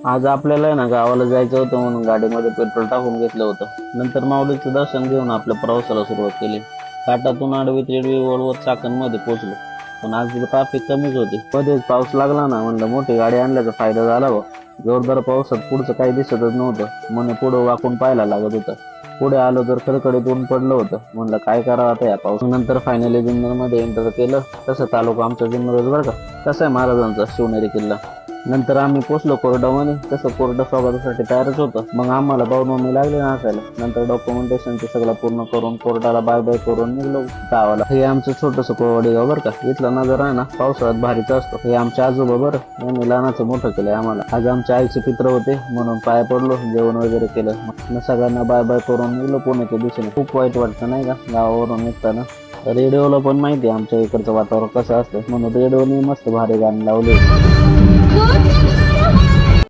आज आपल्याला आहे ना गावाला जायचं होतं म्हणून गाडीमध्ये पेट्रोल टाकून घेतलं होतं. नंतर माऊलीचं दर्शन घेऊन आपल्या प्रवासाला सुरुवात केली. घाटातून आडवी तिडवी वळवत चाकणमध्ये पोहोचलो. पण आज ट्रॅफिक कमीच होती. मध्येच पाऊस लागला ना, म्हणलं मोठी गाडी आणल्याचा फायदा झाला बा. जोरदार पावसात पुढचं काही दिसतच नव्हतं. मन पुढं वाकून पाहायला लागत होतं. पुढे आलो तर कडकडीत ऊन पडलं होतं. म्हणलं काय करावं आता या पाऊस. नंतर फायनली जुन्नर मध्ये एंटर केलं. तसं तालुका आमचा जुन्नरच बरं का. कसा आहे महाराजांचा शिवनेरी किल्ला. नंतर आम्ही पोचलो कोर्टामध्ये. तसं कोर्ट स्वागतासाठी तयारच होतं. मग आम्हाला भाऊ मम्मी लागले नाचायला. नंतर डॉक्युमेंटेशनचं सगळं पूर्ण करून कोर्टाला बाय बाय करून निघलो गावाला. हे आमचं छोटंसं कोळवाडी गाव बरं का. इथला नजारा आहे ना पावसाळ्यात भारीच असतो. हे आमचे आजोबा बरं, यांनी लहानाचं मोठं केलंय आम्हाला. आज आमच्या आईचे पित्र होते म्हणून पाया पडलो, जेवण वगैरे केलं. मग सगळ्यांना बाय बाय करून निघलो पुण्याच्या दिशेने. खूप वाईट वाटतं नाही का गावावरून निघताना. रेडिओला पण माहिती आहे आमच्या इकडचं वातावरण कसं असतं, म्हणून रेडिओने मस्त भारी गाणं लावले.